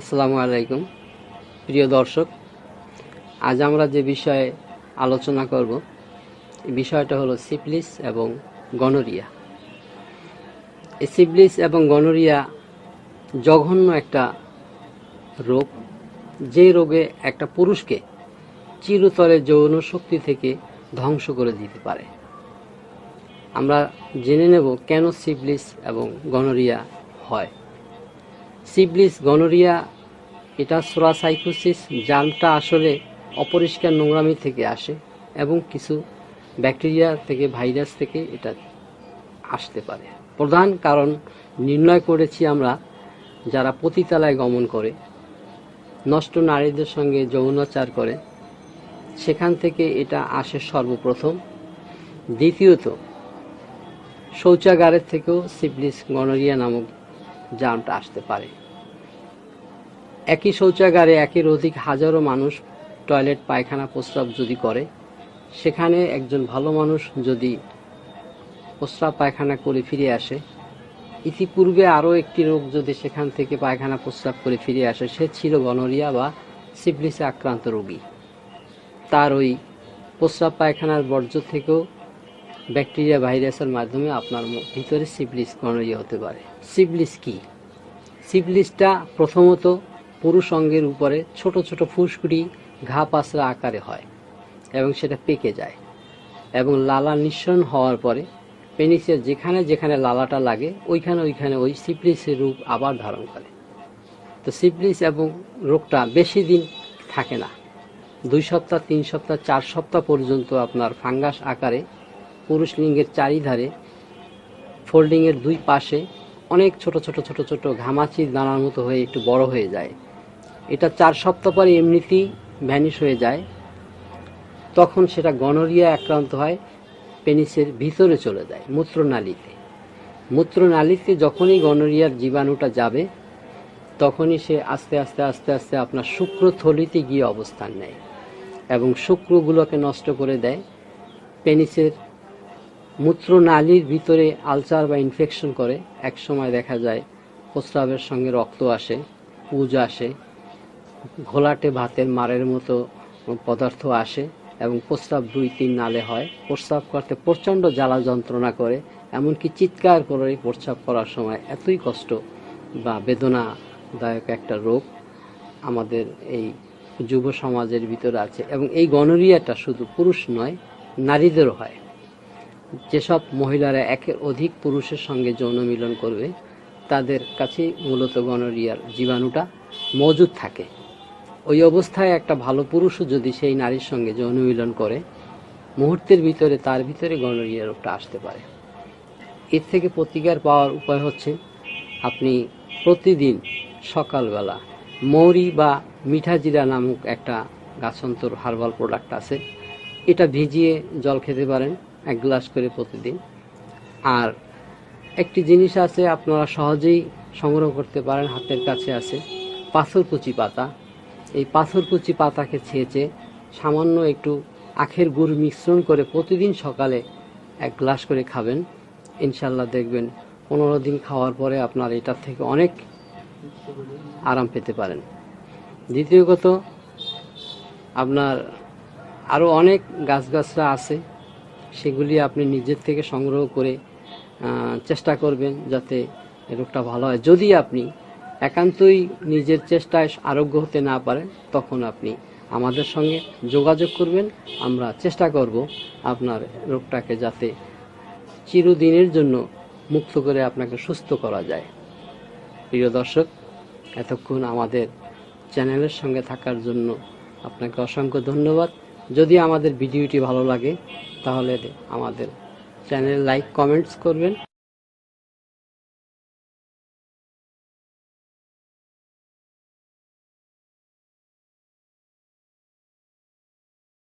আসসালামু আলাইকুম প্রিয় দর্শক, আজ আমরা যে বিষয়ে আলোচনা করব এই বিষয়টা হলো সিফিলিস এবং গনোরিয়া। এই সিফিলিস এবং গনোরিয়া জঘন্য একটা রোগ, যে রোগে একটা পুরুষকে চিরতরে যৌন শক্তি থেকে ধ্বংস করে দিতে পারে। আমরা জেনে নেব কেন সিফিলিস এবং গনোরিয়া হয়। সিফিলিস, গনোরিয়া এটা সোরাসাইকোসিস জার্মটা আসলে অপরিষ্কার নোংরামি থেকে আসে এবং কিছু ব্যাকটেরিয়া থেকে, ভাইরাস থেকে এটা আসতে পারে। প্রধান কারণ নির্ণয় করেছি আমরা যারা পতিতালয় গমন করে, নষ্ট নারীদের সঙ্গে যৌনাচার করে, সেখান থেকে এটা আসে সর্বপ্রথম। দ্বিতীয়ত, শৌচাগারের থেকেও সিফিলিস, গনোরিয়া নামক জার্মটা আসতে পারে। একই শৌচাগারে একের অধিক হাজারো মানুষ টয়লেট, পায়খানা, প্রস্রাব যদি করে, সেখানে একজন ভালো মানুষ যদি প্রস্রাব পায়খানা করে ফিরে আসে, ইতিপূর্বে আরও একটি রোগ যদি সেখান থেকে পায়খানা প্রস্রাব করে ফিরে আসে, সে ছিল গনোরিয়া বা সিফিলিসে আক্রান্ত রোগী। তার ওই প্রস্রাব পায়খানার বর্জ্য থেকেও ব্যাকটেরিয়া, ভাইরাসের মাধ্যমে আপনার ভিতরে সিফিলিস, গনোরিয়া হতে পারে। সিফিলিস কি? সিফিলিসটা প্রথমত পুরুষ অঙ্গের উপরে ছোট ছোট ফুসকুড়ি, ঘা পাসরা আকারে হয় এবং সেটা পেকে যায় এবং লালা নিঃসরণ হওয়ার পরে পেনিসের যেখানে যেখানে লালাটা লাগে ওইখানে ওইখানে ওই সিফিলিসের রূপ আবার ধারণ করে। তো সিফিলিস এবং রোগটা বেশি দিন থাকে না, 2 সপ্তাহ, 3 সপ্তাহ, 4 সপ্তাহ পর্যন্ত আপনার ফাঙ্গাস আকারে পুরুষ লিঙ্গের চারিধারে, ফোল্ডিংয়ের 2 পাশে অনেক ছোট ছোট ছোট ছোট ঘামাচির দানার মতো হয়ে একটু বড় হয়ে যায়। এটা 4 সপ্তাহ পরে এমনিতেই ভ্যানিশ হয়ে যায়। তখন সেটা গনোরিয়া আক্রান্ত হয়, পেনিসের ভিতরে চলে যায়, মূত্রনালীতে। মূত্রনালীতে যখনই গনোরিয়ার জীবাণুটা যাবে, তখনই সে আস্তে আস্তে আস্তে আস্তে আপনার শুক্রথলিতে গিয়ে অবস্থান নেয় এবং শুক্রগুলোকে নষ্ট করে দেয়। পেনিসের মূত্রনালীর ভিতরে আলসার বা ইনফেকশন করে। এক সময় দেখা যায় প্রস্রাবের সঙ্গে রক্ত আসে, পুজ আসে, ঘোলাটে ভাতের মারের মতো পদার্থ আসে এবং প্রস্রাব 2-3 নালে হয়। প্রস্রাব করতে প্রচণ্ড জ্বালা যন্ত্রণা করে, এমনকি চিৎকার করে প্রস্রাব করার সময়। এতই কষ্ট বা বেদনাদায়ক একটা রোগ আমাদের এই যুব সমাজের ভিতরে আছে। এবং এই গনোরিয়াটা শুধু পুরুষ নয়, নারীদেরও হয়। যেসব মহিলারা একের অধিক পুরুষের সঙ্গে যৌন মিলন করবে, তাদের কাছে মূলত গনোরিয়ার জীবাণুটা মজুদ থাকে। ওই অবস্থায় একটা ভালো পুরুষও যদি সেই নারীর সঙ্গে যৌন মিলন করে, মুহূর্তের ভিতরে তার ভিতরে গনোরিয়া রোগটা আসতে পারে। এর থেকে প্রতিকার পাওয়ার উপায় হচ্ছে, আপনি প্রতিদিন সকালবেলা মৌরি বা মিঠা জিরা নামক একটা গাছন্তর হার্বাল প্রোডাক্ট আছে, এটা ভিজিয়ে জল খেতে পারেন 1 গ্লাস করে প্রতিদিন। আর একটি জিনিস আছে আপনারা সহজেই সংগ্রহ করতে পারেন, হাতের কাছে আছে, পাথরকুচি পাতা। এই পাথরকুচি পাতাকে ছেঁচে সামান্য একটু আখের গুড় মিশ্রণ করে প্রতিদিন সকালে 1 গ্লাস করে খাবেন। ইনশাল্লাহ দেখবেন 15 দিন খাওয়ার পরে আপনার এটার থেকে অনেক আরাম পেতে পারেন। দ্বিতীয়ত, আপনার আরও অনেক গাছগাছরা আছে, সেগুলি আপনি নিজের থেকে সংগ্রহ করে চেষ্টা করবেন যাতে রোগটা ভালো হয়। যদি আপনি একান্তই নিজের চেষ্টায় আরোগ্য হতে না পারেন, তখন আপনি আমাদের সঙ্গে যোগাযোগ করবেন। আমরা চেষ্টা করব আপনার রোগটাকে যাতে চিরদিনের জন্য মুক্ত করে আপনাকে সুস্থ করা যায়। প্রিয় দর্শক, এতক্ষণ আমাদের চ্যানেলের সঙ্গে থাকার জন্য আপনাকে অসংখ্য ধন্যবাদ। যদি আমাদের ভিডিওটি ভালো লাগে তাহলে আমাদের চ্যানেল লাইক, কমেন্টস করবেন।